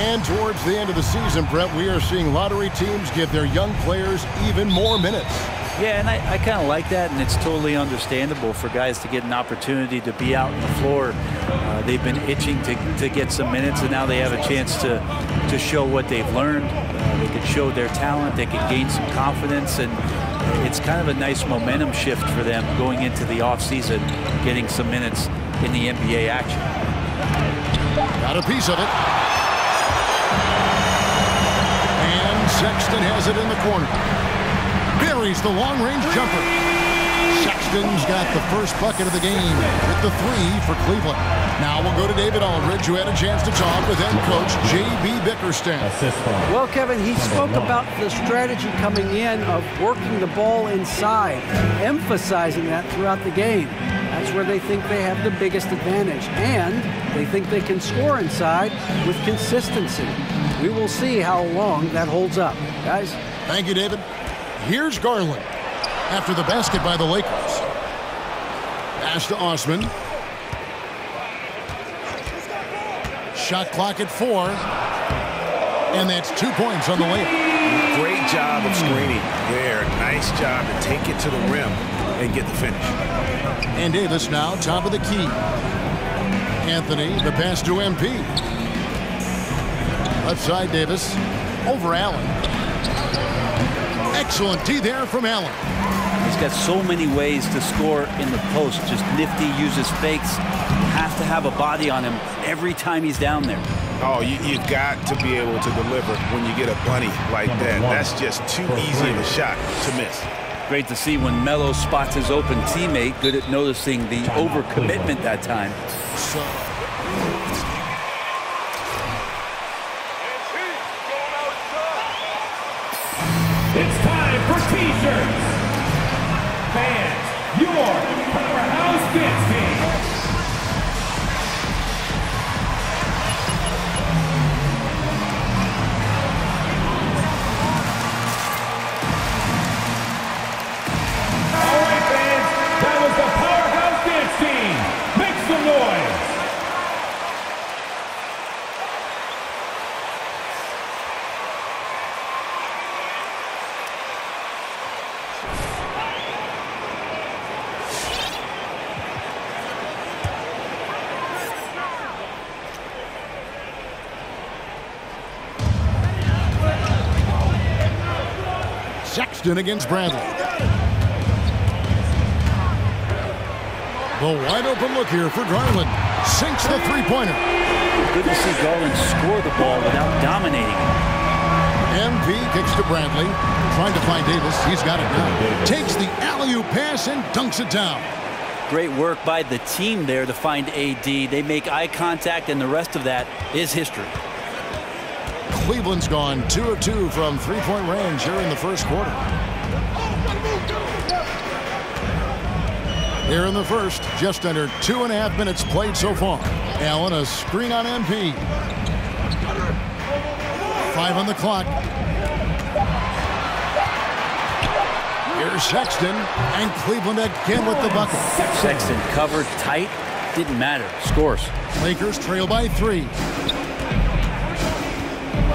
And towards the end of the season, Brett, we are seeing lottery teams give their young players even more minutes. Yeah, and I kind of like that, and it's totally understandable for guys to get an opportunity to be out on the floor. They've been itching to get some minutes, and now they have a chance to show what they've learned. They can show their talent, they can gain some confidence, and it's kind of a nice momentum shift for them going into the offseason, getting some minutes in the NBA action. Got a piece of it. And Sexton has it in the corner. Buries the long-range jumper. Sexton's got the first bucket of the game with the 3 for Cleveland. Now we'll go to David Aldridge, who had a chance to talk with head coach J.B. Bickerstaff. Well, Kevin, he spoke about the strategy coming in of working the ball inside, emphasizing that throughout the game. That's where they think they have the biggest advantage, and they think they can score inside with consistency. We will see how long that holds up. Guys? Thank you, David. Here's Garland after the basket by the Lakers. Pass to Osman. Shot clock at 4. And that's 2 points on the layup. Great job of screening there. Nice job to take it to the rim and get the finish. And Davis now top of the key. Anthony, the pass to MP. Left side, Davis. Over Allen. Excellent D there from Allen. He's got so many ways to score in the post. Just nifty, uses fakes. Has to have a body on him every time he's down there. Oh, you've got to be able to deliver when you get a bunny like that. That's just too easy of a shot to miss. Great to see when Melo spots his open teammate. Good at noticing the overcommitment that time. It's time for T-shirts. Fans, your powerhouse dance team. All right, fans, that was the powerhouse dance team. Make some noise. Sexton against Bradley. The wide open look here for Garland. Sinks the three-pointer. Good to see Garland score the ball without dominating it. MP kicks to Bradley. Trying to find Davis. He's got it now. Takes the alley-oop pass and dunks it down. Great work by the team there to find AD. They make eye contact, and the rest of that is history. Cleveland's gone 2 of 2 from three-point range here in the first quarter. Here in the first, just under 2.5 minutes played so far. Allen, a screen on MP. 5 on the clock. Here's Sexton, and Cleveland again with the bucket. Sexton covered tight, didn't matter. Scores. Lakers trail by 3.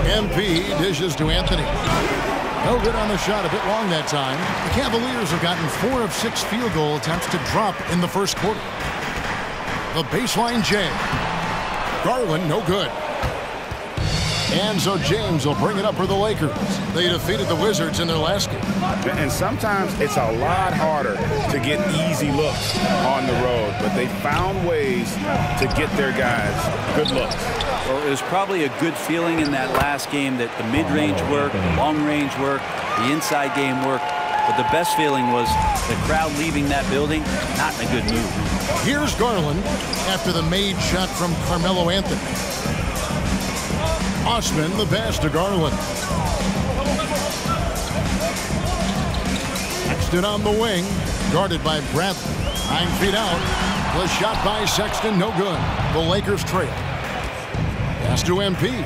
MP dishes to Anthony. No good on the shot, a bit long that time. The Cavaliers have gotten 4 of 6 field goal attempts to drop in the first quarter. The baseline J. Garland, no good. And so James will bring it up for the Lakers. They defeated the Wizards in their last game. And sometimes it's a lot harder to get easy looks on the road, but they found ways to get their guys good looks. Well, it was probably a good feeling in that last game that the mid-range worked, the long-range worked, the inside game worked. But the best feeling was the crowd leaving that building, not in a good mood. Here's Garland after the made shot from Carmelo Anthony. Osman, the pass to Garland. Sexton on the wing, guarded by Bradley. 9 feet out. The shot by Sexton, no good. The Lakers trail. Pass to MP.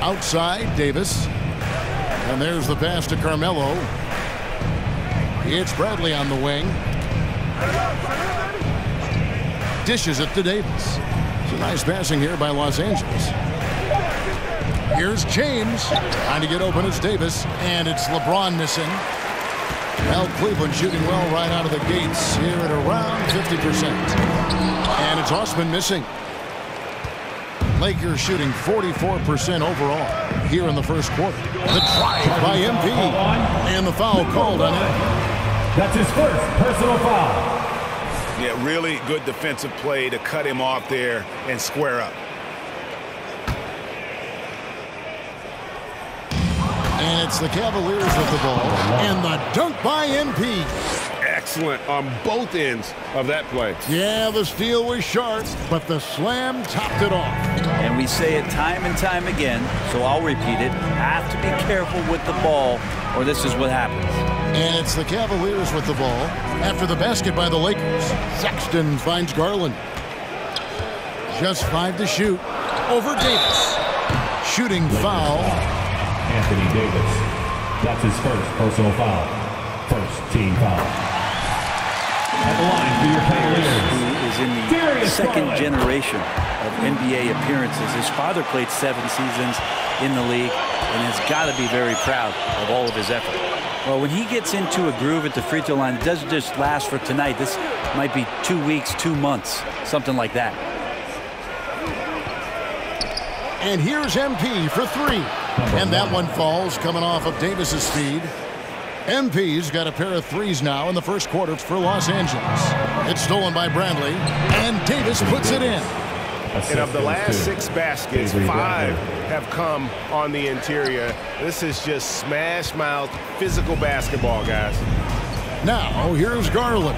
Outside, Davis. And there's the pass to Carmelo. It's Bradley on the wing. Dishes it to Davis. It's a nice passing here by Los Angeles. Here's James trying to get open as Davis, and it's LeBron missing. Well, Cleveland shooting well right out of the gates here at around 50%. And it's Osman missing. Lakers shooting 44% overall here in the first quarter. The drive by MP. And the foul called on him. That's his first personal foul. Yeah, really good defensive play to cut him off there and square up. And it's the Cavaliers with the ball. And the dunk by MP. Excellent on both ends of that play. Yeah, the steal was sharp, but the slam topped it off. And we say it time and time again, so I'll repeat it. Have to be careful with the ball, or this is what happens. And it's the Cavaliers with the ball after the basket by the Lakers. Sexton finds Garland. Just 5 to shoot. Over Davis. Shooting foul. Anthony Davis. That's his first personal foul. First team foul. At the line for your Cavaliers. Who is in the second generation of NBA appearances. His father played 7 seasons in the league and has got to be very proud of all of his effort. Well, when he gets into a groove at the free throw line, it doesn't just last for tonight. This might be 2 weeks, 2 months, something like that. And here's MP for 3. And that one falls coming off of Davis's speed. MP's got a pair of threes now in the first quarter for Los Angeles. It's stolen by Bradley, and Davis puts it in. And of the last 6 baskets, 5 have come on the interior. This is just smash mouth physical basketball, guys. Now here's Garland.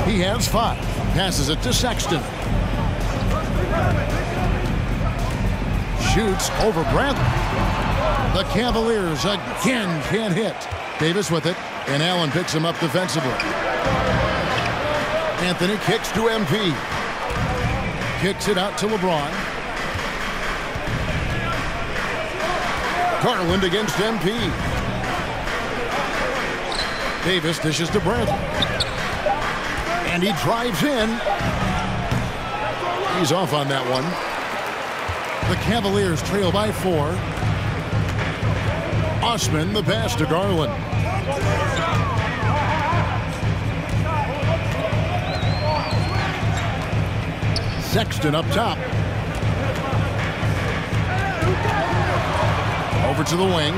He has 5. Passes it to Sexton. Shoots over Bradley. The Cavaliers again can't hit. Davis with it, and Allen picks him up defensively. Anthony kicks to MP. Kicks it out to LeBron. Garland against MP. Davis dishes to Bradley. And he drives in. He's off on that one. The Cavaliers trail by 4. Osman the pass to Garland. Sexton up top. Over to the wing.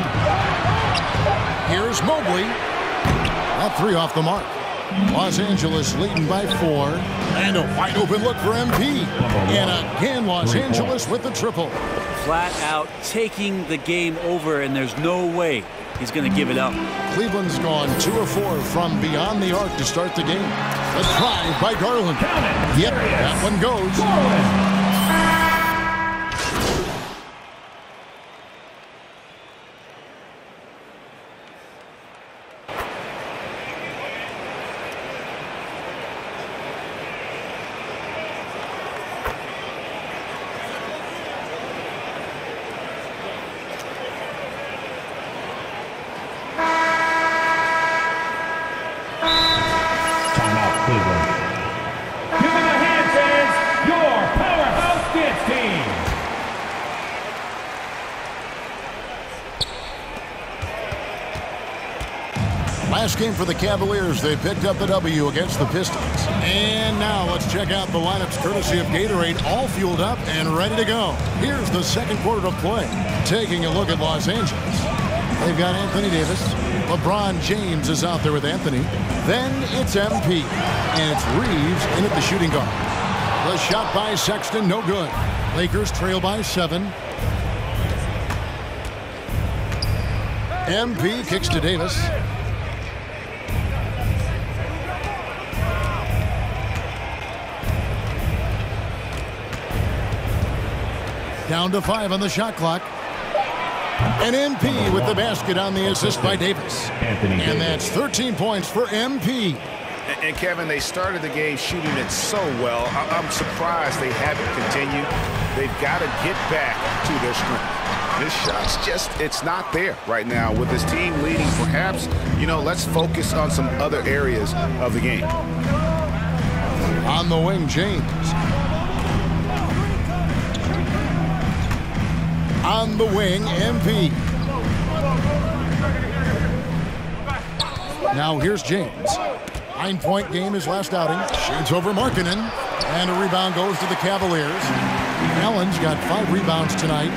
Here's Mobley. That 3 off the mark. Los Angeles leading by 4. And a wide open look for MP. And again, Los Angeles with the triple. Flat out taking the game over, and there's no way he's going to give it up. Cleveland's gone 2 of 4 from beyond the arc to start the game. A drive by Garland. Yep, that one goes. Last game for the Cavaliers, they picked up the W against the Pistons. And now let's check out the lineups courtesy of Gatorade, all fueled up and ready to go. Here's the second quarter of play. Taking a look at Los Angeles. They've got Anthony Davis. LeBron James is out there with Anthony. Then it's MP. And it's Reeves in at the shooting guard. The shot by Sexton, no good. Lakers trail by 7. MP kicks to Davis. Down to 5 on the shot clock. And MP with the basket on the assist by Davis. And that's 13 points for MP. And Kevin, they started the game shooting it so well. I'm surprised they haven't continued. They've got to get back to their strength. This shot's just, it's not there right now. With this team leading, perhaps, let's focus on some other areas of the game. On the wing, James. On the wing, MP. Now here's James. 9-point game his last outing. Shoots over Markkanen. And a rebound goes to the Cavaliers. Allen's got 5 rebounds tonight.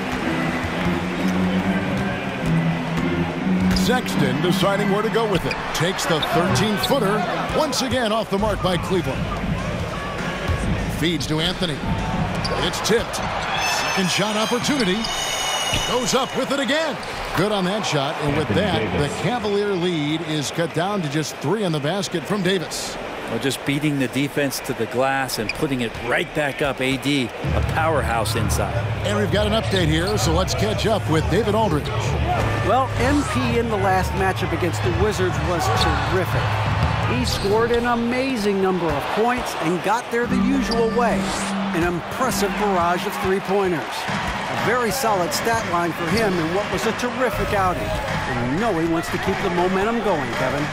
Sexton deciding where to go with it. Takes the 13-footer. Once again off the mark by Cleveland. Feeds to Anthony. It's tipped. Second shot opportunity. Goes up with it again. Good on that shot. And with that, the Cavalier lead is cut down to just 3 on the basket from Davis. Well, just beating the defense to the glass and putting it right back up. AD, a powerhouse inside. And we've got an update here, so let's catch up with David Aldridge. Well, MP in the last matchup against the Wizards was terrific. He scored an amazing number of points and got there the usual way. An impressive barrage of three-pointers. A very solid stat line for him in what was a terrific outing. And you know he wants to keep the momentum going, Kevin.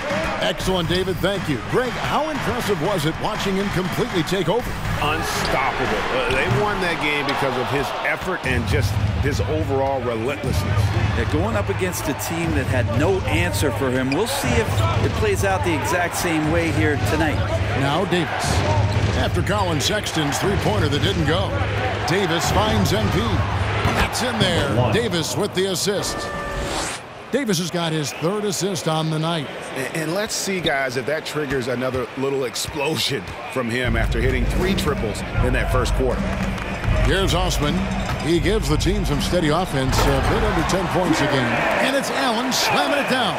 Excellent, David. Thank you. Greg, how impressive was it watching him completely take over? Unstoppable. They won that game because of his effort and just his overall relentlessness. They're going up against a team that had no answer for him. We'll see if it plays out the exact same way here tonight. Now Davis. After Colin Sexton's three-pointer that didn't go, Davis finds MP. That's in there. Davis with the assist. Davis has got his 3rd assist on the night. And let's see, guys, if that triggers another little explosion from him after hitting 3 triples in that first quarter. Here's Osman. He gives the team some steady offense, a bit under 10 points a game. And it's Allen slamming it down.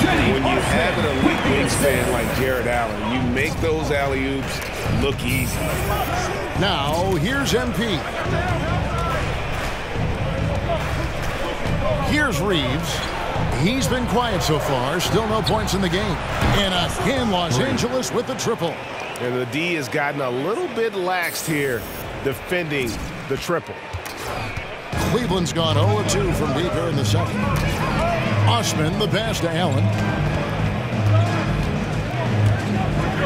When you have an elite wingspan like Jared Allen, you make those alley-oops look easy. Now, here's MP. Here's Reeves. He's been quiet so far. Still no points in the game. And again, Los Angeles with the triple. And the D has gotten a little bit laxed here defending the triple. Cleveland's gone 0-2 from deep here in the second. Osman, the pass to Allen.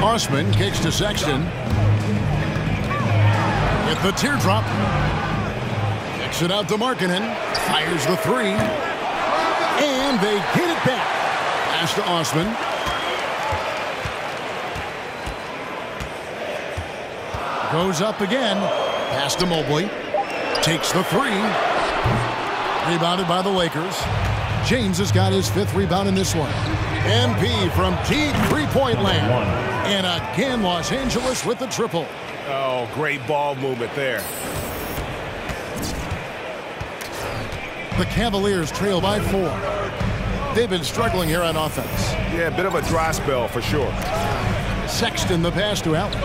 Osman kicks to Sexton. With the teardrop. Kicks it out to Markkanen. Fires the 3. And they hit it back. Pass to Osman. Goes up again. Pass to Mobley. Takes the 3. Rebounded by the Lakers. James has got his 5th rebound in this one. MP from deep three-point land. And again, Los Angeles with the triple. Oh, great ball movement there. The Cavaliers trail by 4. They've been struggling here on offense. Yeah, a bit of a dry spell for sure. Sexton the pass to Allen.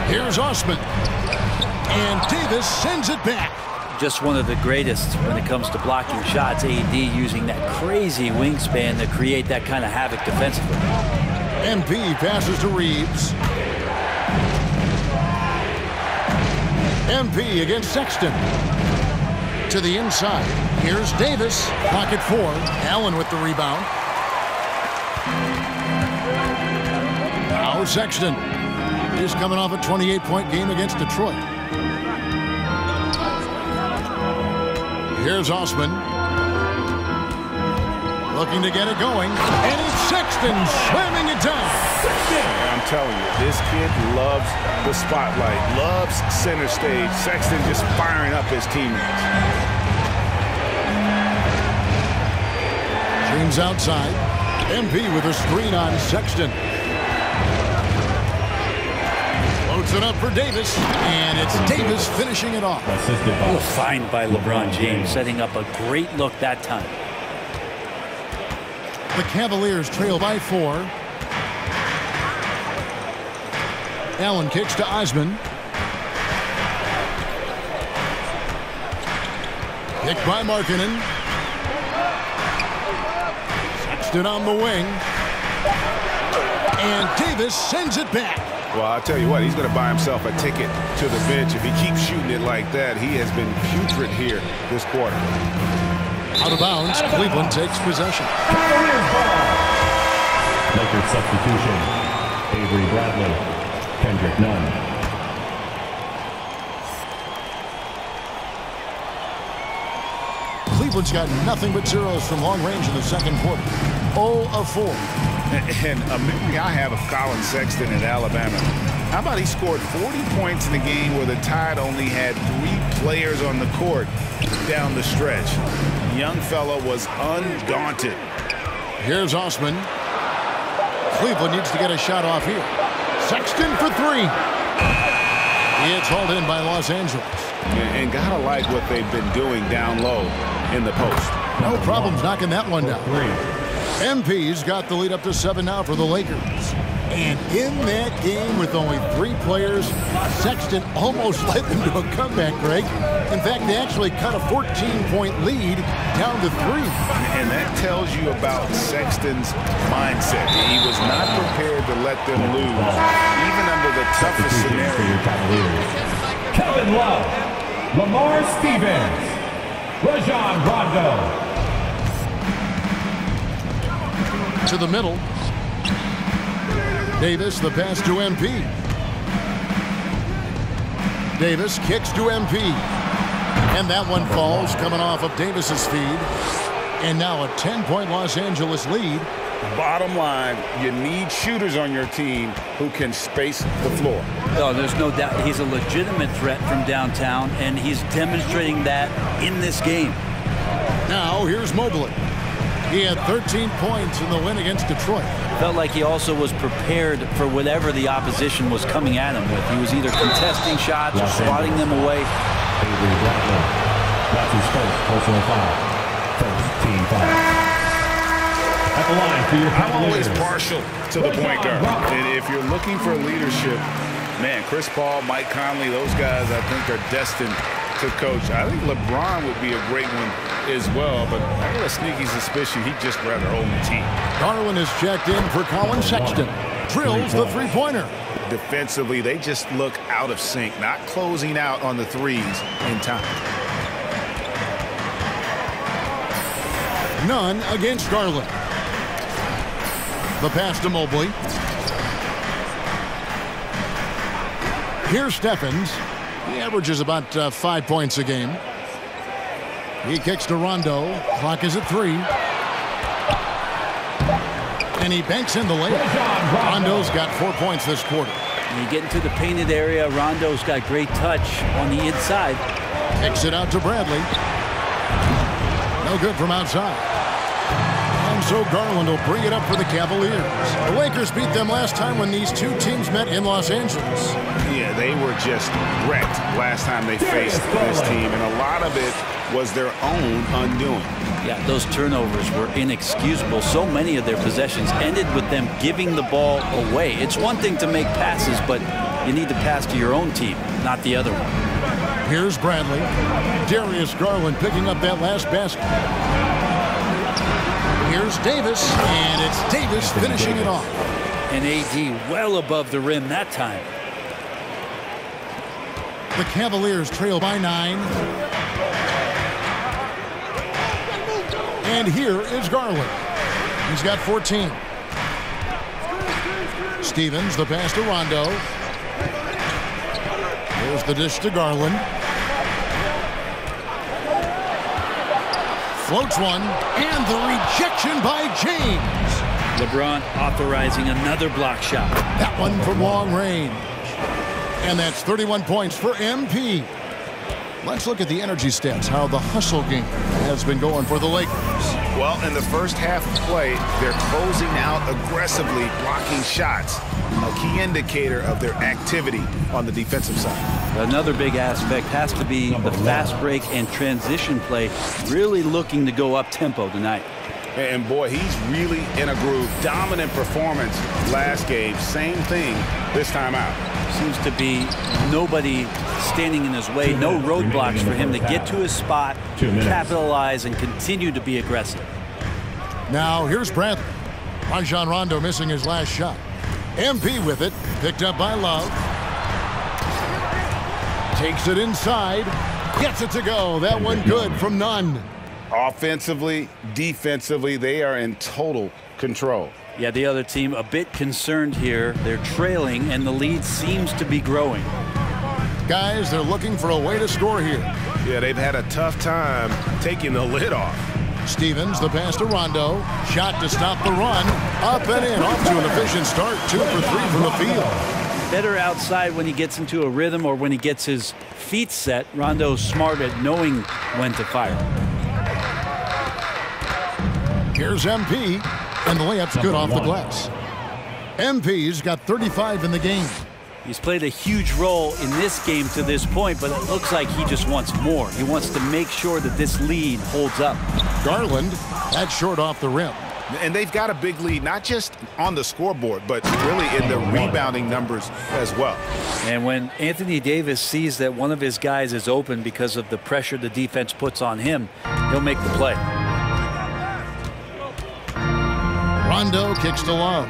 Here's Osman. And Davis sends it back. Just one of the greatest when it comes to blocking shots. AD using that crazy wingspan to create that kind of havoc defensively. MP passes to Reeves. MP against Sexton. To the inside. Here's Davis. Pocket 4. Allen with the rebound. Now Sexton. He's coming off a 28-point game against Detroit. Here's Osman. Looking to get it going. And it's Sexton slamming it down. I'm telling you, this kid loves the spotlight, loves center stage. Sexton just firing up his teammates. James outside. MP with a screen on Sexton. Loads it up for Davis. And it's Davis finishing it off. Oh, fine by LeBron James, setting up a great look that time. The Cavaliers trail by 4. Allen kicks to Osman. Picked by Markkanen. Sexton on the wing. And Davis sends it back. Well, I'll tell you what, he's going to buy himself a ticket to the bench. If he keeps shooting it like that, he has been putrid here this quarter. Out of bounds, Cleveland takes possession. Lakers substitution. Avery Bradley. Kendrick Nunn. Cleveland's got nothing but zeros from long range in the second quarter. 0 of 4. And a memory I have of Colin Sexton in Alabama. How about he scored 40 points in a game where the Tide only had 3 players on the court down the stretch. Young fella was undaunted. Here's Osman. Cleveland needs to get a shot off here. Sexton for 3. It's hauled in by Los Angeles. And gotta like what they've been doing down low in the post. No problems knocking that one down. MP's got the lead up to 7 now for the Lakers. And in that game with only 3 players, Sexton almost led them to a comeback, Greg. In fact, they actually cut a 14-point lead down to 3. And that tells you about Sexton's mindset. He was not prepared to let them lose, even under the toughest scenario. Kevin Love, Lamar Stevens, Rajon Rondo. To the middle. Davis, the pass to MP. Davis kicks to MP. And that one falls, coming off of Davis's feed. And now a 10-point Los Angeles lead. Bottom line, you need shooters on your team who can space the floor. No, there's no doubt he's a legitimate threat from downtown, and he's demonstrating that in this game. Now here's Mobley. He had 13 points in the win against Detroit. Felt like he also was prepared for whatever the opposition was coming at him with. He was either contesting shots or swatting them away. That's his first personal foul. First team foul. At the line for your I'm always Cavaliers. partial to the point guard. And if you're looking for leadership, man, Chris Paul, Mike Conley, those guys I think are destined to coach. I think LeBron would be a great one as well, but I got a sneaky suspicion he'd just rather own the team. Garland is checked in for Colin Sexton. Drills the three-pointer. Defensively, they just look out of sync, not closing out on the threes in time. None against Garland. The pass to Mobley. Here's Stephens. He averages about 5 points a game. He kicks to Rondo. Clock is at 3. And he banks in the layup. Rondo's got 4 points this quarter. When you get into the painted area, Rondo's got great touch on the inside. Kicks it out to Bradley. No good from outside. And so Garland will bring it up for the Cavaliers. The Lakers beat them last time when these two teams met in Los Angeles. Yeah, they were just wrecked last time they faced this team, and a lot of it was their own undoing. Yeah, those turnovers were inexcusable. So many of their possessions ended with them giving the ball away. It's one thing to make passes, but you need to pass to your own team, not the other one. Here's Bradley. Darius Garland picking up that last basket. Here's Davis, and it's Davis finishing it off. And AD well above the rim that time. The Cavaliers trail by 9. And here is Garland. He's got 14. Stevens, the pass to Rondo. Here's the dish to Garland. Floats one, and the rejection by James. LeBron authorizing another block shot. That one from long range. And that's 31 points for MP. Let's look at the energy stats, how the hustle game has been going for the Lakers. Well, in the first half of play, they're closing out aggressively, blocking shots, a key indicator of their activity on the defensive side. Another big aspect has to be the fast break and transition play, really looking to go up tempo tonight. And boy, he's really in a groove. Dominant performance last game. Same thing this time out. Seems to be nobody standing in his way, no roadblocks for him to get to his spot, capitalize, and continue to be aggressive. Now here's Bradley. Rajon Rondo missing his last shot. MP with it, picked up by Love. Takes it inside, gets it to go. That one good from Nunn. Offensively, defensively, they are in total control. Yeah, the other team a bit concerned here. They're trailing, and the lead seems to be growing. Guys, they're looking for a way to score here. Yeah, they've had a tough time taking the lid off. Stevens, the pass to Rondo. Shot to stop the run. Up and in. Off to an efficient start. 2 for 3 from the field. Better outside when he gets into a rhythm or when he gets his feet set. Rondo's smart at knowing when to fire. Here's MP, and the layup's good off the glass. MP's got 35 in the game. He's played a huge role in this game to this point, but it looks like he just wants more. He wants to make sure that this lead holds up. Garland, that's short off the rim. And they've got a big lead, not just on the scoreboard, but really in the rebounding numbers as well. And when Anthony Davis sees that one of his guys is open because of the pressure the defense puts on him, he'll make the play. Rondo kicks to Love.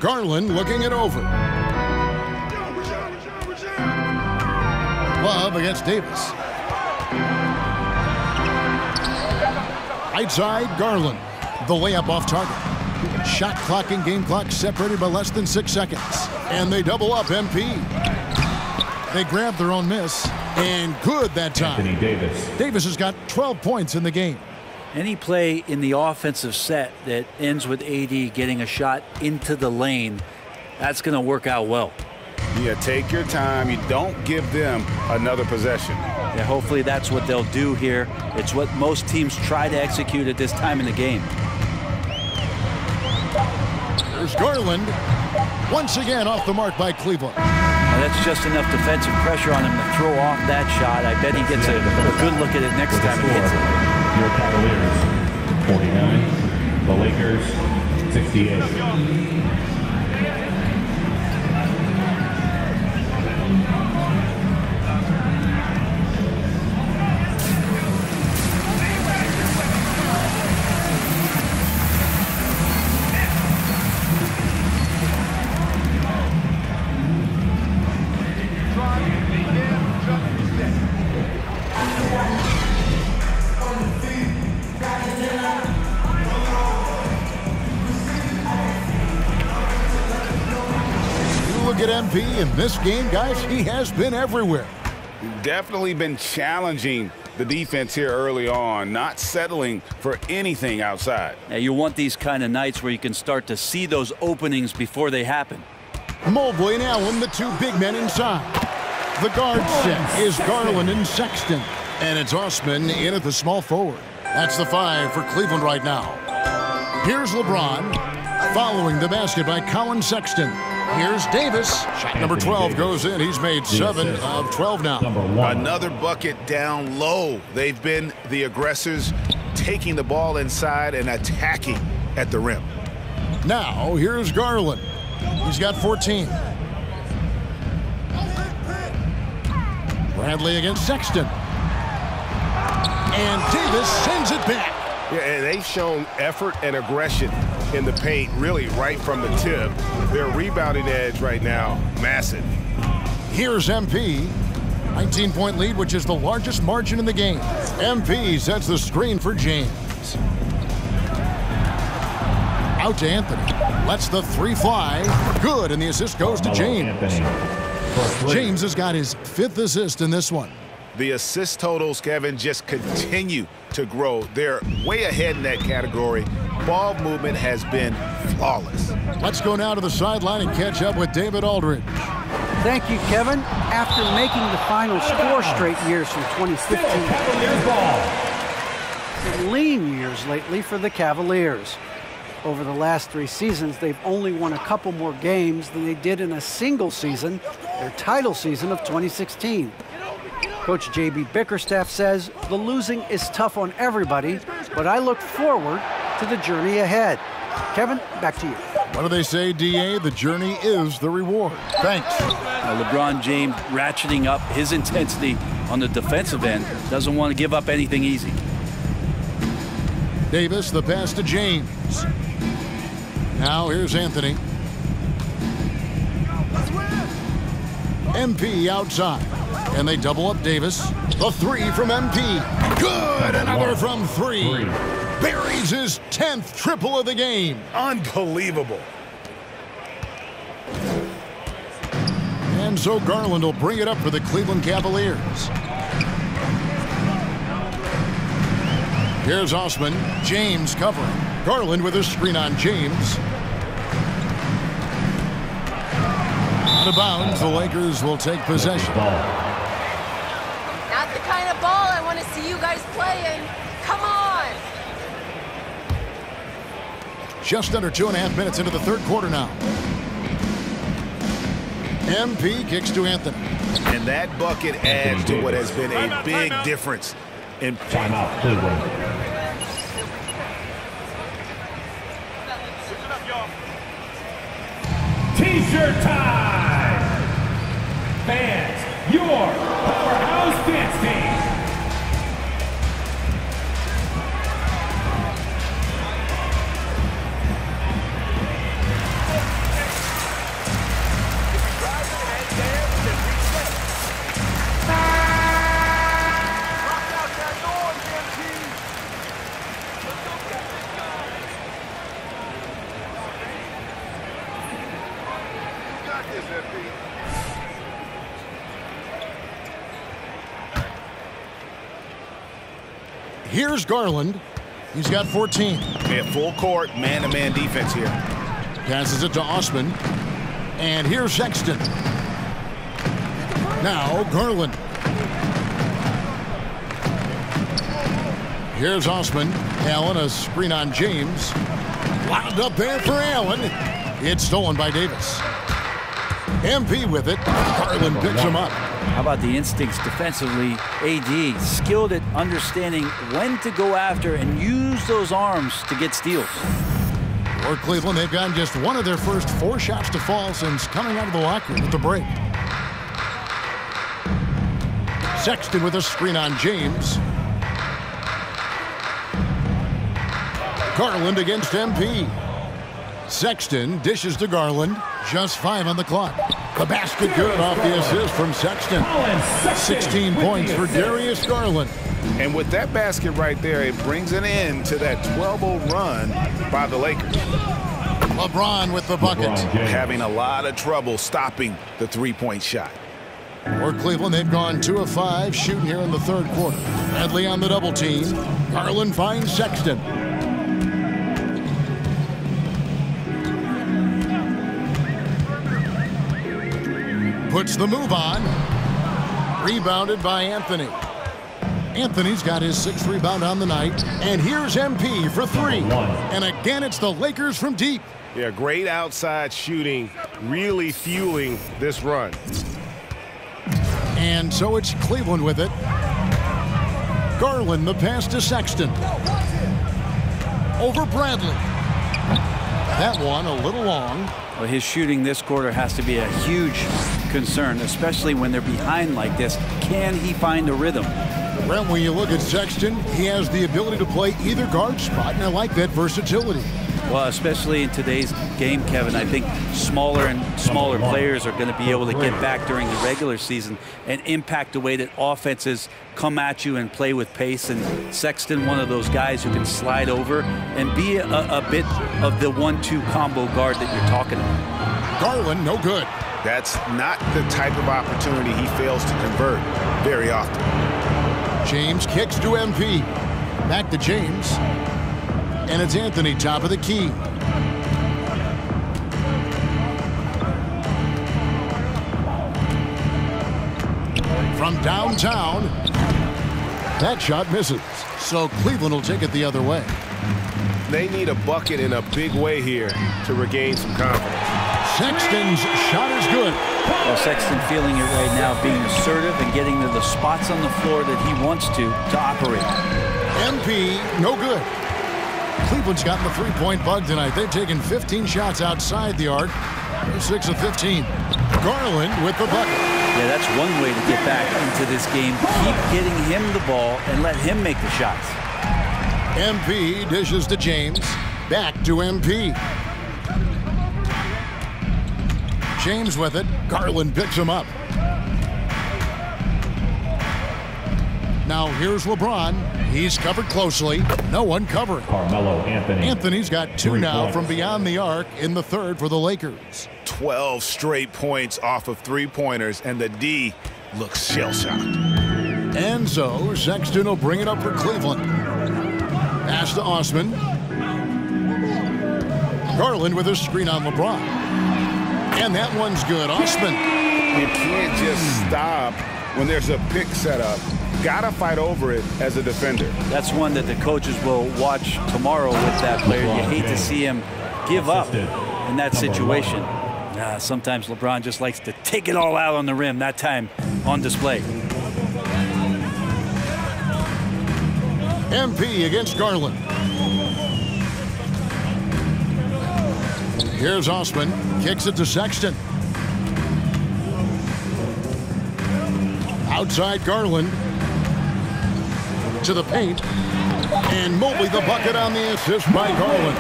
Garland looking it over. Love against Davis. Right side, Garland. The layup off target. Shot clock and game clock separated by less than 6 seconds. And they double up MP. They grab their own miss. And good that time. Anthony Davis. Davis has got 12 points in the game. Any play in the offensive set that ends with AD getting a shot into the lane, that's going to work out well. Yeah, take your time. You don't give them another possession. Yeah, hopefully that's what they'll do here. It's what most teams try to execute at this time in the game. There's Garland. Once again off the mark by Cleveland. Now that's just enough defensive pressure on him to throw off that shot. I bet he gets a good look at it next time he hits it. Your Cavaliers, 49. The Lakers, 68. Look at MP in this game, guys. He has been everywhere. Definitely been challenging the defense here early on, not settling for anything outside. Now you want these kind of nights where you can start to see those openings before they happen. Mobley and Allen, the two big men inside. The guard set is Garland and Sexton. And it's Osman in at the small forward. That's the 5 for Cleveland right now. Here's LeBron following the basket by Colin Sexton. Here's Davis. Shot number 12 goes in. He's made 7 of 12 now. Another bucket down low. They've been the aggressors, taking the ball inside and attacking at the rim. Now, here's Garland. He's got 14. Bradley against Sexton. And Davis sends it back. Yeah, and they've shown effort and aggression in the paint, really right from the tip. Their rebounding edge right now, massive. Here's MP. 19-point lead, which is the largest margin in the game. MP sets the screen for James. Out to Anthony. Lets the 3 fly. Good, and the assist goes to James. James has got his 5th assist in this one. The assist totals, Kevin, just continue to grow. They're way ahead in that category. Ball movement has been flawless. Let's go now to the sideline and catch up with David Aldridge. Thank you, Kevin. After making the finals 4 straight years from 2015, lean years lately for the Cavaliers. Over the last 3 seasons, they've only won a couple more games than they did in a single season, their title season of 2016. Coach J.B. Bickerstaff says the losing is tough on everybody, but I look forward to the journey ahead. Kevin, back to you. What do they say, D.A.? The journey is the reward. Thanks. LeBron James ratcheting up his intensity on the defensive end. Doesn't want to give up anything easy. Davis, the pass to James. Now here's Anthony. MP outside. And they double up Davis. The 3 from MP. Good! Another from 3. Buries his 10th triple of the game. Unbelievable. And so Garland will bring it up for the Cleveland Cavaliers. Here's Osman. James covering. Garland with a screen on James. Out of bounds, the Lakers will take possession. Not the kind of ball I want to see you guys playing. Come on! Just under 2.5 minutes into the third quarter now. MP kicks to Anthony. And that bucket adds to what has been a big difference in Timeout, Cleveland. T-shirt time! Fans, your powerhouse dance team. Here's Garland. He's got 14. Yeah, full court, man-to-man defense here. Passes it to Osman. And here's Sexton. Now Garland. Here's Osman. Allen, a screen on James. Wound up there for Allen. It's stolen by Davis. MP with it. Garland picks him up. How about the instincts defensively? AD, skilled at understanding when to go after and use those arms to get steals. For Cleveland, they've gotten just one of their first 4 shots to fall since coming out of the locker room at the break. Sexton with a screen on James. Garland against MP. Sexton dishes to Garland. Just 5 on the clock. The basket good off the assist from Sexton. 16 points for Darius Garland. And with that basket right there, it brings an end to that 12-0 run by the Lakers. LeBron with the bucket. Having a lot of trouble stopping the three-point shot. For Cleveland, they've gone 2 of 5 shooting here in the third quarter. Bradley on the double team. Garland finds Sexton. Puts the move on. Rebounded by Anthony. Anthony's got his 6th rebound on the night. And here's MP for 3. And again, it's the Lakers from deep. Yeah, great outside shooting, really fueling this run. And so it's Cleveland with it. Garland, the pass to Sexton. Over Bradley. That one a little long. Well, his shooting this quarter has to be a huge concern, especially when they're behind like this. Can he find a rhythm? Brent, when you look at Sexton, he has the ability to play either guard spot, and I like that versatility. Well, especially in today's game, Kevin, I think smaller and smaller players are going to be able to get back during the regular season and impact the way that offenses come at you and play with pace. And Sexton, one of those guys who can slide over and be a bit of the 1-2 combo guard that you're talking about. Garland, no good. That's not the type of opportunity he fails to convert very often. James kicks to MP. Back to James. And it's Anthony, top of the key. From downtown. That shot misses. So Cleveland will take it the other way. They need a bucket in a big way here to regain some confidence. Sexton's shot is good. Well, Sexton feeling it right now, being assertive and getting to the spots on the floor that he wants to operate. MP, no good. Cleveland's gotten the 3-point bug tonight. They've taken 15 shots outside the arc. They're 6 of 15. Garland with the bucket. Yeah, that's one way to get back into this game. Keep getting him the ball and let him make the shots. MP dishes to James. Back to MP. James with it. Garland picks him up. Now here's LeBron. He's covered closely. No one covering. Carmelo Anthony. Anthony's got 2 now from beyond the arc in the third for the Lakers. 12 straight points off of three-pointers, and the D looks shell-shocked. And so Sexton will bring it up for Cleveland. Pass to Osman. Garland with a screen on LeBron. And that one's good. Osman. You can't just stop when there's a pick set up. Gotta fight over it as a defender. That's one that the coaches will watch tomorrow with that player. You hate to see him give up in that situation. Sometimes LeBron just likes to take it all out on the rim, that time on display. MP against Garland. Here's Osman. Kicks it to Sexton. Outside Garland. To the paint. And Mobley the bucket on the assist by Garland.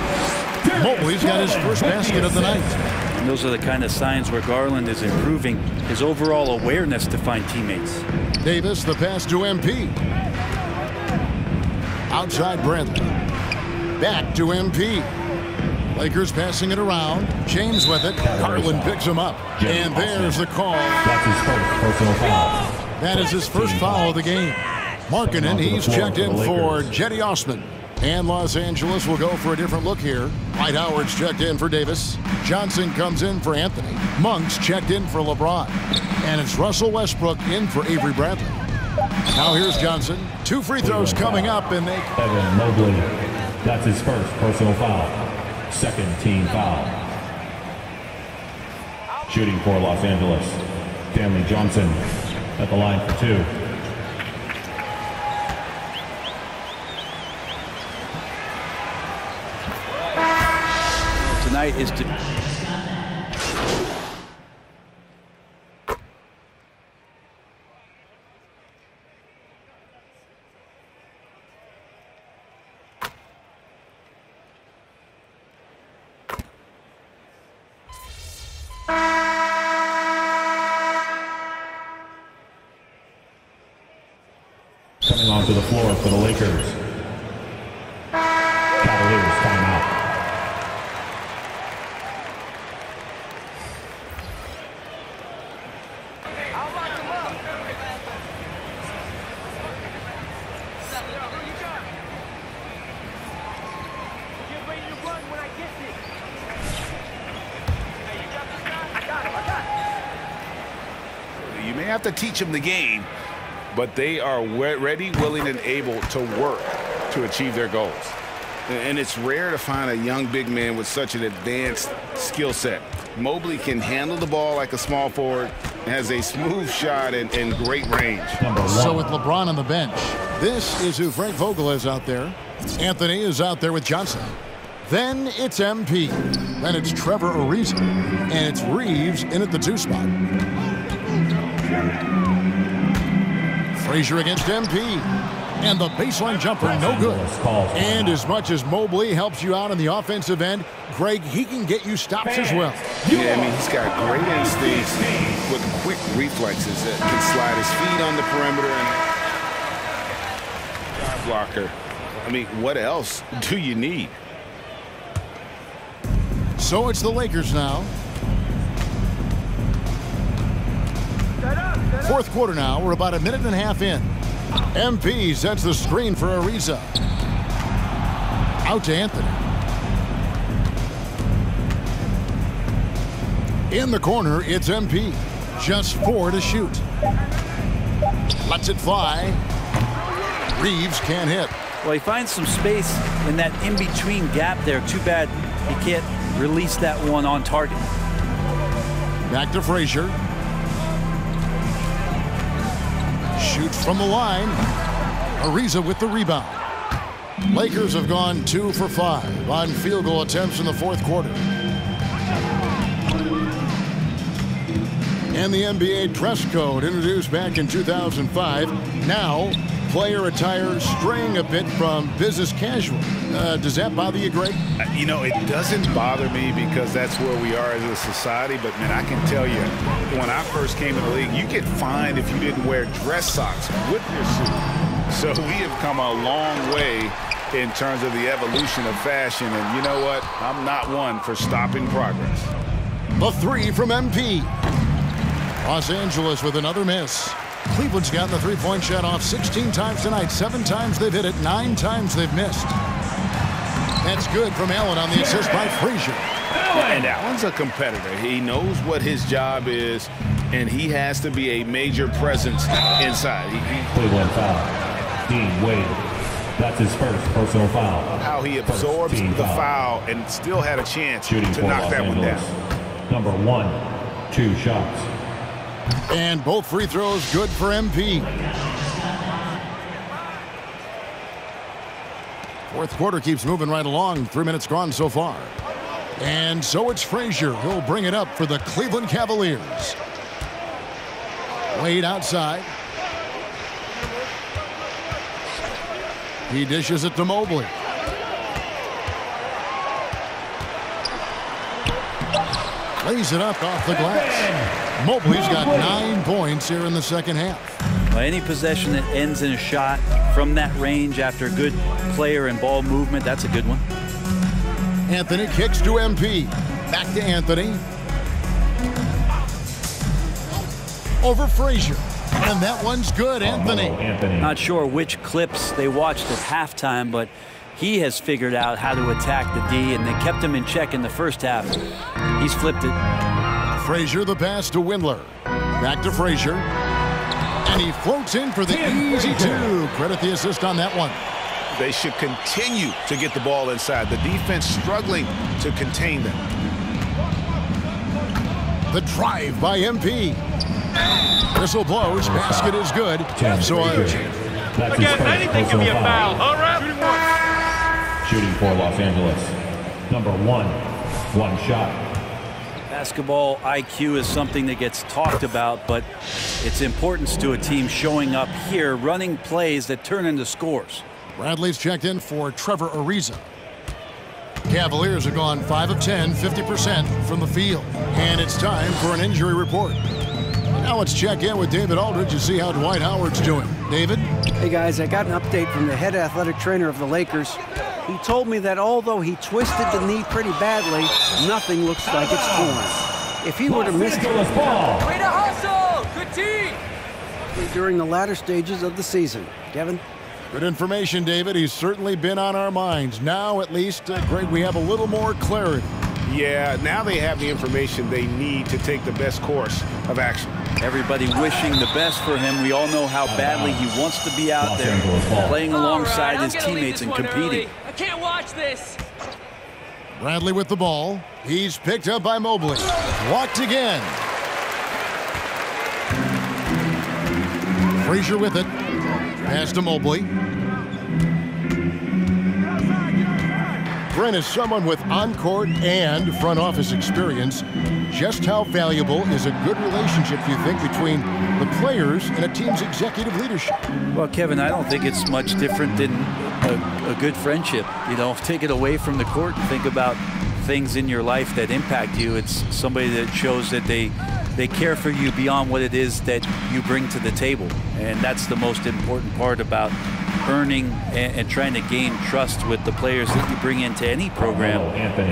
Mobley's got his first basket of the night. And those are the kind of signs where Garland is improving his overall awareness to find teammates. Davis the pass to MP. Outside Bradley. Back to MP. Lakers passing it around. James with it. Garland picks him up. And there's the call. That's his first personal foul. That is his first foul of the game. Markkanen, he's checked in for Jetty Osman. And Los Angeles will go for a different look here. Dwight Howard's checked in for Davis. Johnson comes in for Anthony. Monk's checked in for LeBron. And it's Russell Westbrook in for Avery Bradley. Now here's Johnson. 2 free throws coming up, and they... Evan Mobley. That's his first personal foul. Second team foul. Shooting for Los Angeles. Stanley Johnson at the line for 2. Tonight is to... Coming onto the floor for the Lakers. Cavaliers timeout. You may have to teach them the game, but they are ready, willing, and able to work to achieve their goals. And it's rare to find a young big man with such an advanced skill set. Mobley can handle the ball like a small forward, has a smooth shot and great range. So with LeBron on the bench, this is who Frank Vogel is out there. Anthony is out there with Johnson. Then it's MP. Then it's Trevor Ariza. And it's Reeves in at the 2 spot. Frazier against MP. And the baseline jumper, no good. And as much as Mobley helps you out on the offensive end, Greg, he can get you stops as well. Yeah, I mean, he's got great instincts with quick reflexes that can slide his feet on the perimeter and shot blocker. I mean, what else do you need? So it's the Lakers now. Fourth quarter now. We're about a minute and a half in. MP sets the screen for Ariza. Out to Anthony. In the corner, it's MP. Just 4 to shoot. Lets it fly. Reeves can't hit. Well, he finds some space in that in-between gap there. Too bad he can't release that one on target. Back to Frazier. Shoots from the line. Ariza with the rebound. Lakers have gone 2 for 5 on field goal attempts in the fourth quarter. And the NBA dress code introduced back in 2005. Now, player attire straying a bit from business casual. Does that bother you, Greg? You know, it doesn't bother me because that's where we are as a society. But, man, I can tell you, when I first came to the league, you get fined if you didn't wear dress socks with your suit. So we have come a long way in terms of the evolution of fashion. And you know what? I'm not one for stopping progress. The three from MP. Los Angeles with another miss. Cleveland's gotten the three-point shot off 16 times tonight. 7 times they've hit it, 9 times they've missed. That's good from Allen on the assist by Frazier. And Allen's a competitor. He knows what his job is, and he has to be a major presence inside. Cleveland foul. Dean Wade. That's his first personal foul. How he absorbs the foul and still had a chance Shooting to for knock Los that one Angeles. down. Number 1, 2 shots. And both free throws good for MP. Fourth quarter keeps moving right along. 3 minutes gone so far. And so it's Frazier who'll bring it up for the Cleveland Cavaliers. Wade outside. He dishes it to Mobley. Lays it up off the glass. Mobley's got 9 points here in the second half. Well, any possession that ends in a shot from that range after good player and ball movement, that's a good one. Anthony kicks to MP. Back to Anthony. Over Frazier. And that one's good, Anthony. Not sure which clips they watched at halftime, but he has figured out how to attack the D, and they kept him in check in the first half. He's flipped it. Frazier the pass to Windler. Back to Frazier. And he floats in for the easy 2. Credit the assist on that one. They should continue to get the ball inside. The defense struggling to contain them. The drive by MP. Whistle blows. Basket is good. So Again, anything can be a foul. All right. Shooting for Los Angeles. Number 1 shot. Basketball IQ is something that gets talked about, but its importance to a team showing up here, running plays that turn into scores. Bradley's checked in for Trevor Ariza. Cavaliers have gone 5 of 10, 50% from the field. And it's time for an injury report. Now let's check in with David Aldridge to see how Dwight Howard's doing. David? Hey guys, I got an update from the head athletic trainer of the Lakers. He told me that although he twisted the knee pretty badly, nothing looks like it's torn. If he were to miss Way to hustle! Good team! during the latter stages of the season. Kevin? Good information, David. He's certainly been on our minds. Now, at least, Greg, we have a little more clarity. Yeah, now they have the information they need to take the best course of action. Everybody wishing the best for him. We all know how badly he wants to be out there, playing alongside his teammates and competing. I can't watch this. Bradley with the ball. He's picked up by Mobley. Walked again. Frazier with it. Pass to Mobley. Brent is someone with on-court and front office experience. Just how valuable is a good relationship, do you think, between the players and a team's executive leadership? Well, Kevin, I don't think it's much different than a good friendship. You know, take it away from the court and think about things in your life that impact you. It's somebody that shows that they care for you beyond what it is that you bring to the table. And that's the most important part about earning and trying to gain trust with the players that you bring into any program,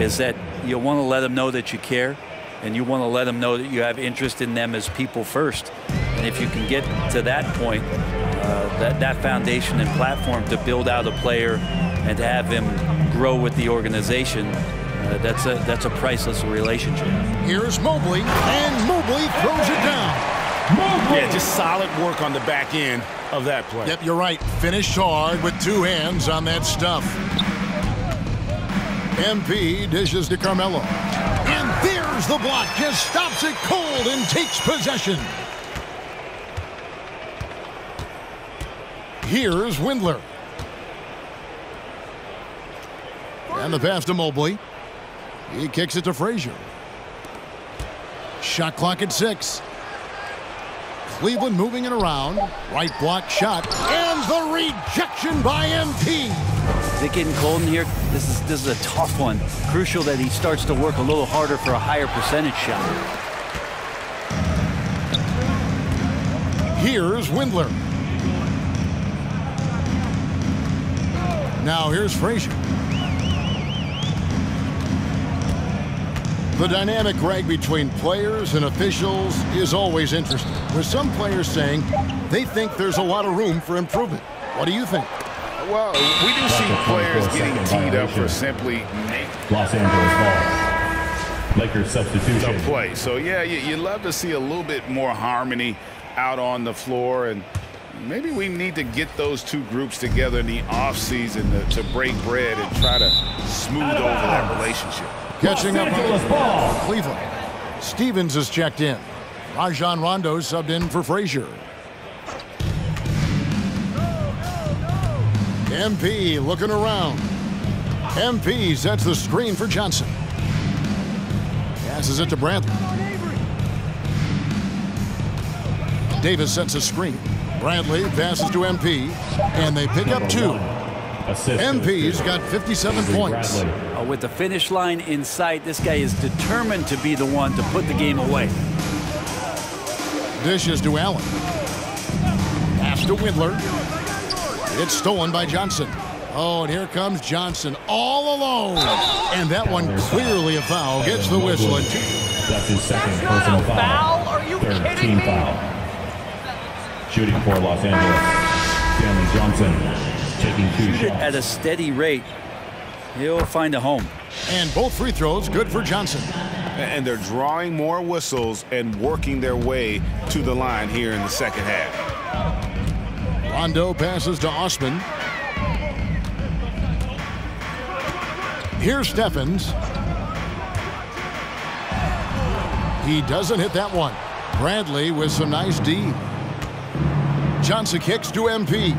is that you want to let them know that you care, and you want to let them know that you have interest in them as people first. And if you can get to that point, that foundation and platform to build out a player and to have him grow with the organization, that's a priceless relationship. Here's Mobley, and Mobley throws it down. Yeah, just solid work on the back end of that play. Yep, you're right. Finished hard with two hands on that stuff. MP dishes to Carmelo. And there's the block. Just stops it cold and takes possession. Here's Windler. And the pass to Mobley. He kicks it to Frazier. Shot clock at 6. Cleveland moving it around. Right block shot. And the rejection by MP. Is it getting cold in here? This is a tough one. Crucial that he starts to work a little harder for a higher percentage shot. Here's Windler. Now here's Frazier. The dynamic, Greg, between players and officials is always interesting, with some players saying they think there's a lot of room for improvement. What do you think? Well, we do see players getting teed up for simply Los Angeles ball. Lakers substitution. the play. So, yeah, you love to see a little bit more harmony out on the floor, and maybe we need to get those two groups together in the offseason to break bread and try to smooth over that relationship. Catching up on Cleveland. Stevens is checked in. Rajon Rondo subbed in for Frazier. MP looking around. MP sets the screen for Johnson. Passes it to Bradley. Davis sets a screen. Bradley passes to MP, and they pick up 2. MP's got 57 points. With the finish line in sight, this guy is determined to be the one to put the game away. Dishes to Allen. Pass to Whittler. It's stolen by Johnson. Oh, and here comes Johnson all alone. And that one clearly a foul. Gets the whistle. That's his second personal foul. Are you Third kidding team me? foul. Shooting for Los Angeles. Stanley Johnson taking 2 Shoot it shots. at a steady rate. He'll find a home. And both free throws good for Johnson. And they're drawing more whistles and working their way to the line here in the second half. Rondo passes to Osman. Here's Stephens. He doesn't hit that one. Bradley with some nice D. Johnson kicks to MP.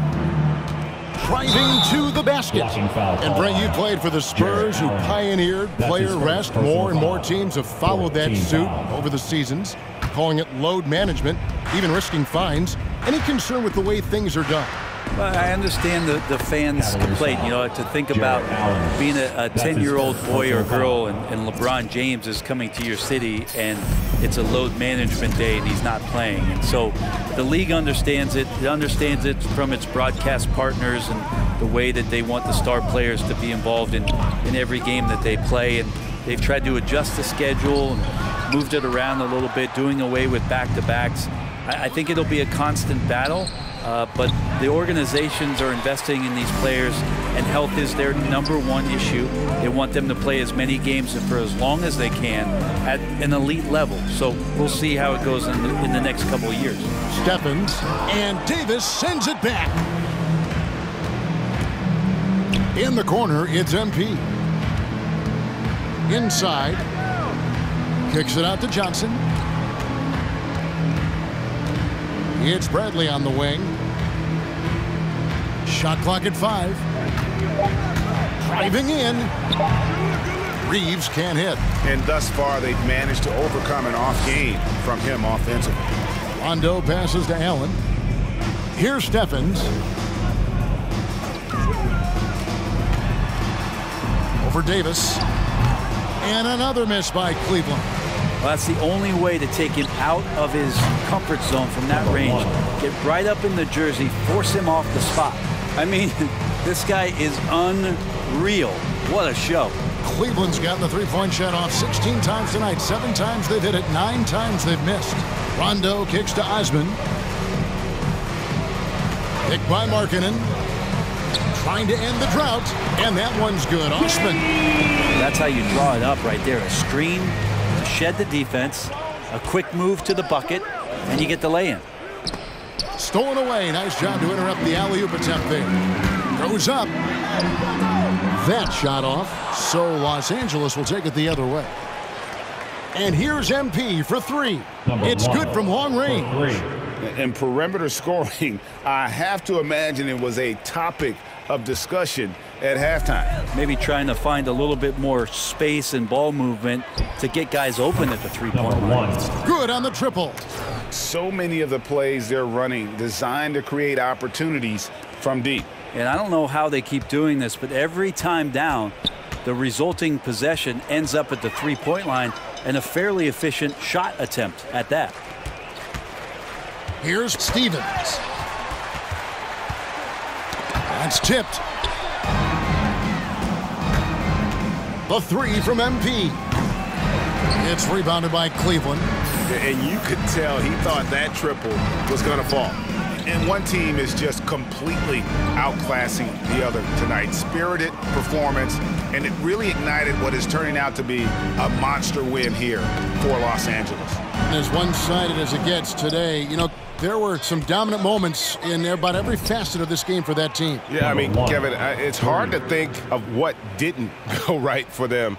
Driving to the basket. And Brent, you played for the Spurs, who pioneered player rest. More and more teams have followed that suit over the seasons, calling it load management, even risking fines. Any concern with the way things are done? Well, I understand the fans' complaint, to think about being a 10-year-old boy or girl and LeBron James is coming to your city and it's a load management day and he's not playing. And so the league understands it. It understands it from its broadcast partners and the way that they want the star players to be involved in every game that they play. And they've tried to adjust the schedule and moved it around a little bit, doing away with back-to-backs. I think it'll be a constant battle. But the organizations are investing in these players, and health is their #1 issue. They want them to play as many games and for as long as they can at an elite level. So we'll see how it goes in the next couple of years. Stephens, and Davis sends it back. In the corner, it's MP. Inside. Kicks it out to Johnson. It's Bradley on the wing. Shot clock at 5. Driving in. Reeves can't hit. And thus far, they've managed to overcome an off game from him offensively. Rondo passes to Allen. Here's Stephens. Over Davis. And another miss by Cleveland. Well, that's the only way to take him out of his comfort zone from that range. Get right up in the jersey, force him off the spot. I mean, this guy is unreal. What a show. Cleveland's gotten the three-point shot off 16 times tonight. 7 times they've hit it, 9 times they've missed. Rondo kicks to Osman. Picked by Markkanen. Trying to end the drought, and that one's good. Osman. That's how you draw it up right there. A screen, shed the defense, a quick move to the bucket, and you get the lay-in. Stolen away. Nice job to interrupt the alley-oop attempt there. Goes up. That shot off, so Los Angeles will take it the other way. And here's MP for 3. It's good from long range. And perimeter scoring, I have to imagine it was a topic of discussion at halftime. Maybe trying to find a little bit more space and ball movement to get guys open at the three-point line. Good on the triple. So many of the plays they're running designed to create opportunities from deep. And I don't know how they keep doing this, but every time down, the resulting possession ends up at the three-point line and a fairly efficient shot attempt at that. Here's Stevens. That's tipped. The 3 from MP. It's rebounded by Cleveland. And you could tell he thought that triple was going to fall. And one team is just completely outclassing the other tonight. Spirited performance, and it really ignited what is turning out to be a monster win here for Los Angeles. And as one-sided as it gets today, you know, there were some dominant moments in about every facet of this game for that team. Yeah, I mean, Kevin, it's hard to think of what didn't go right for them.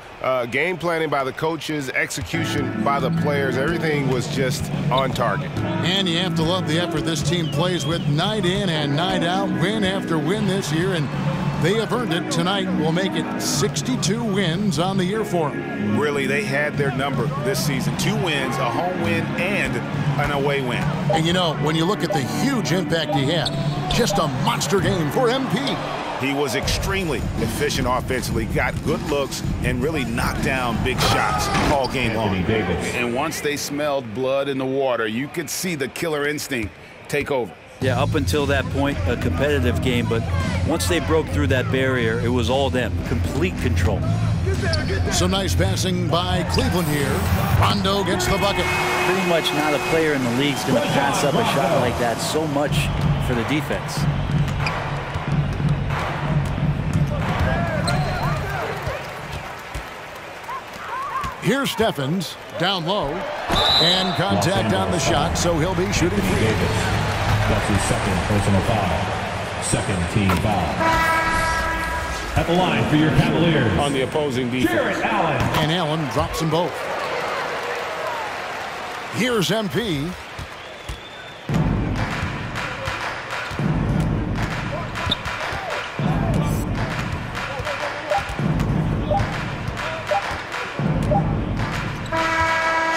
Game planning by the coaches, execution by the players, everything was just on target. And you have to love the effort this team plays with night in and night out, win after win this year, and they have earned it. Tonight will make it 62 wins on the year for them. Really, they had their number this season. 2 wins, a home win, and an away win. And you know, when you look at the huge impact he had, just a monster game for MP. He was extremely efficient offensively, got good looks, and really knocked down big shots all game long. And once they smelled blood in the water, you could see the killer instinct take over. Yeah, up until that point, a competitive game, but once they broke through that barrier, it was all them, complete control. Some nice passing by Cleveland here. Rondo gets the bucket. Pretty much not a player in the league is going to pass up a shot like that so much for the defense. Here's Steffens down low, and contact on the shot, so he'll be shooting free. That's his second personal foul. Second team foul. At the line for your Cavaliers. On the opposing defense. Allen. And Allen drops them both. Here's MP.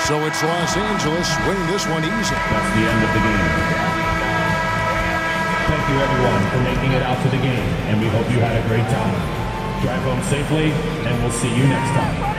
So it's Los Angeles winning this one easy. That's the end of the game. Thank you, everyone, for making it out to the game, and we hope you had a great time. Drive home safely, and we'll see you next time.